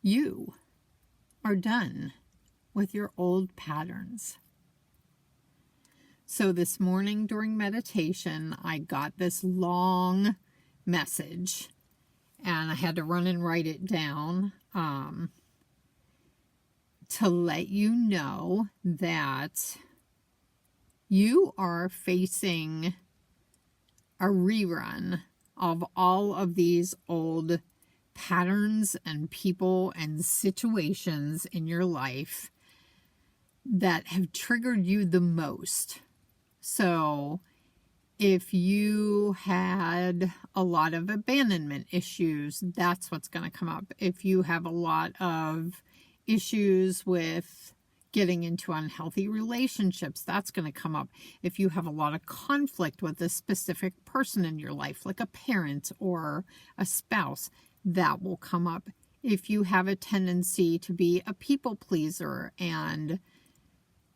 You are done with your old patterns. So this morning during meditation, I got this long message and I had to run and write it down to let you know that you are facing a rerun of all of these old patterns and people and situations in your life that have triggered you the most. So if you had a lot of abandonment issues, that's what's going to come up. If you have a lot of issues with getting into unhealthy relationships, that's going to come up. If you have a lot of conflict with a specific person in your life, like a parent or a spouse, that will come up. If you have a tendency to be a people pleaser and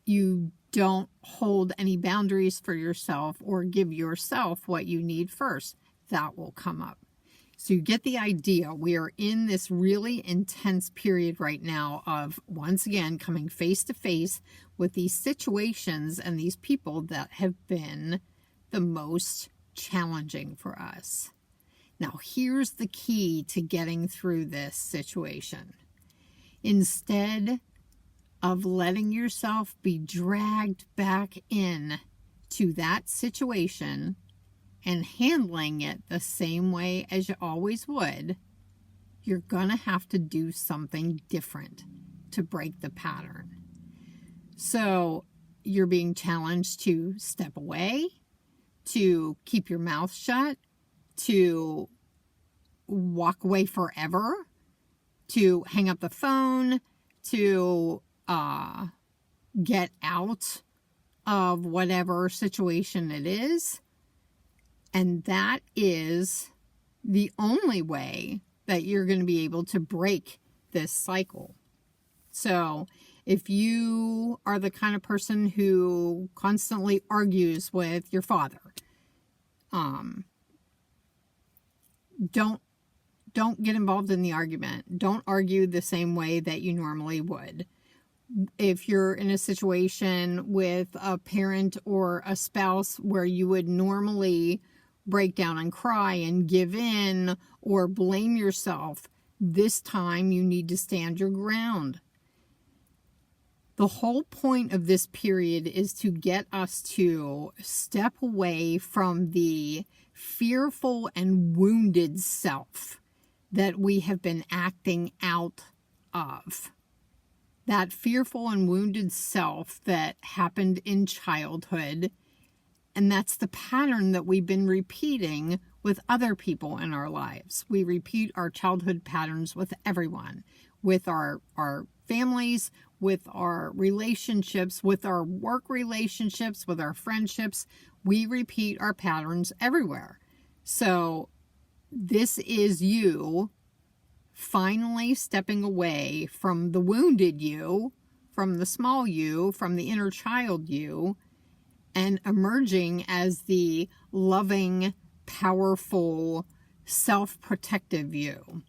you don't hold any boundaries for yourself or give yourself what you need first, that will come up. So you get the idea. We are in this really intense period right now of, once again, coming face to face with these situations and these people that have been the most challenging for us. Now, here's the key to getting through this situation. Instead of letting yourself be dragged back in to that situation and handling it the same way as you always would, you're going to have to do something different to break the pattern. So you're being challenged to step away, to keep your mouth shut, to walk away forever, to hang up the phone, to get out of whatever situation it is. And that is the only way that you're going to be able to break this cycle. So if you are the kind of person who constantly argues with your father, don't get involved in the argument. Don't argue the same way that you normally would. If you're in a situation with a parent or a spouse where you would normally break down and cry and give in or blame yourself, this time you need to stand your ground. The whole point of this period is to get us to step away from the fearful and wounded self that we have been acting out of. That fearful and wounded self that happened in childhood, and that's the pattern that we've been repeating with other people in our lives. We repeat our childhood patterns with everyone, with our families, with our relationships, with our work relationships, with our friendships. We repeat our patterns everywhere. So this is you finally stepping away from the wounded you, from the small you, from the inner child you, and emerging as the loving, powerful, self-protective you.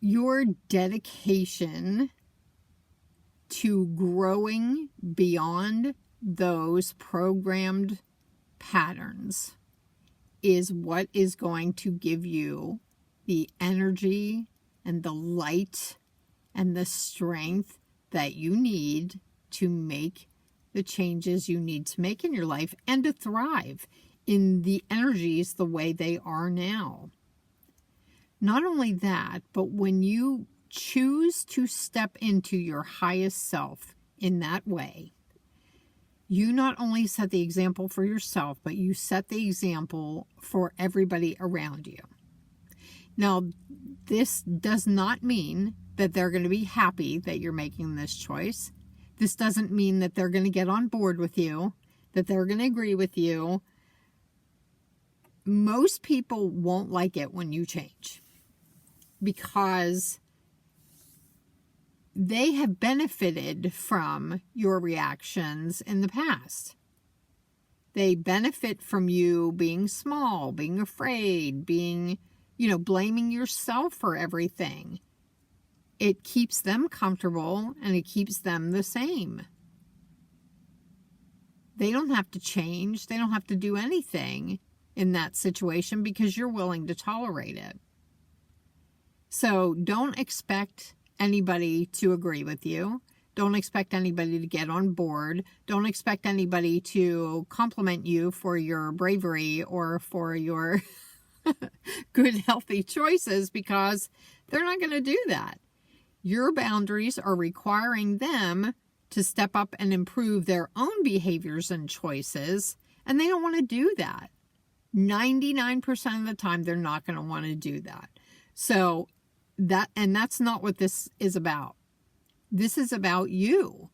Your dedication to growing beyond those programmed patterns is what is going to give you the energy and the light and the strength that you need to make the changes you need to make in your life and to thrive in the energies the way they are now. Not only that, but when you choose to step into your highest self in that way, you not only set the example for yourself, but you set the example for everybody around you. Now, this does not mean that they're going to be happy that you're making this choice. This doesn't mean that they're going to get on board with you, that they're going to agree with you. Most people won't like it when you change because they have benefited from your reactions in the past. They benefit from you being small, being afraid, being blaming yourself for everything. It keeps them comfortable and it keeps them the same. They don't have to change. They don't have to do anything in that situation because you're willing to tolerate it. So don't expect anybody to agree with you. Don't expect anybody to get on board. Don't expect anybody to compliment you for your bravery or for your good, healthy choices, because they're not going to do that. Your boundaries are requiring them to step up and improve their own behaviors and choices, and they don't want to do that. 99% of the time, they're not going to want to do that. So that's not what this is about. This is about you.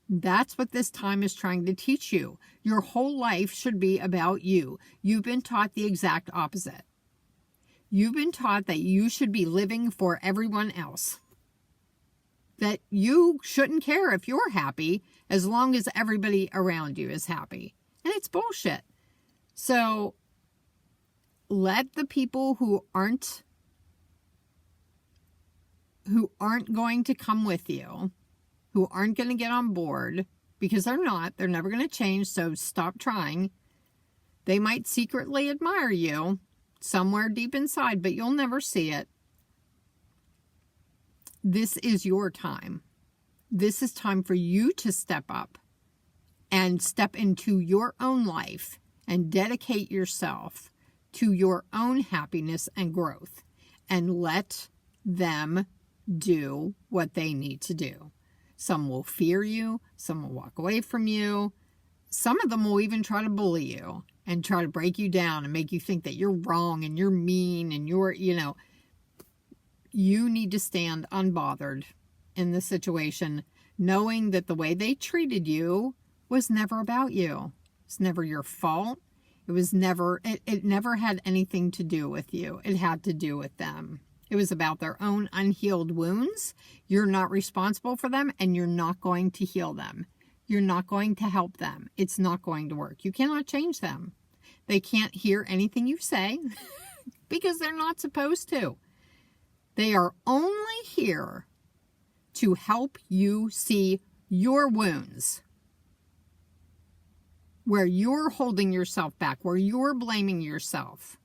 That's what this time is trying to teach you. Your whole life should be about you. You've been taught the exact opposite. You've been taught that you should be living for everyone else. That you shouldn't care if you're happy as long as everybody around you is happy. And it's bullshit. So let the people who aren't going to come with you, who aren't going to get on board, because they're never going to change, so stop trying. They might secretly admire you somewhere deep inside, but you'll never see it. This is your time. This is time for you to step up and step into your own life and dedicate yourself to your own happiness and growth, and let them do what they need to do. Some will fear you. Some will walk away from you. Some of them will even try to bully you and try to break you down and make you think that you're wrong and you're mean and you need to stand unbothered in the situation, knowing that the way they treated you was never about you. It's never your fault. It never had anything to do with you. It had to do with them. It was about their own unhealed wounds. You're not responsible for them, and you're not going to heal them. You're not going to help them. It's not going to work. You cannot change them. They can't hear anything you say because they're not supposed to. They are only here to help you see your wounds, where you're holding yourself back, where you're blaming yourself.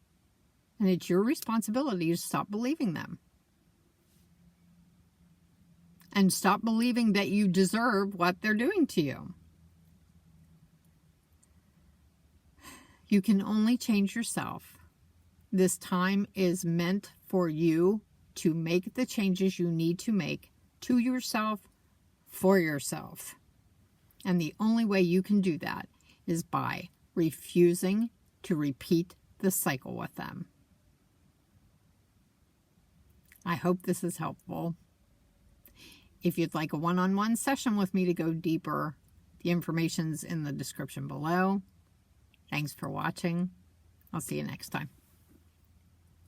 And it's your responsibility to stop believing them. And stop believing that you deserve what they're doing to you. You can only change yourself. This time is meant for you to make the changes you need to make to yourself, for yourself. And the only way you can do that is by refusing to repeat the cycle with them. I hope this is helpful. If you'd like a one-on-one session with me to go deeper, the information's in the description below. Thanks for watching. I'll see you next time.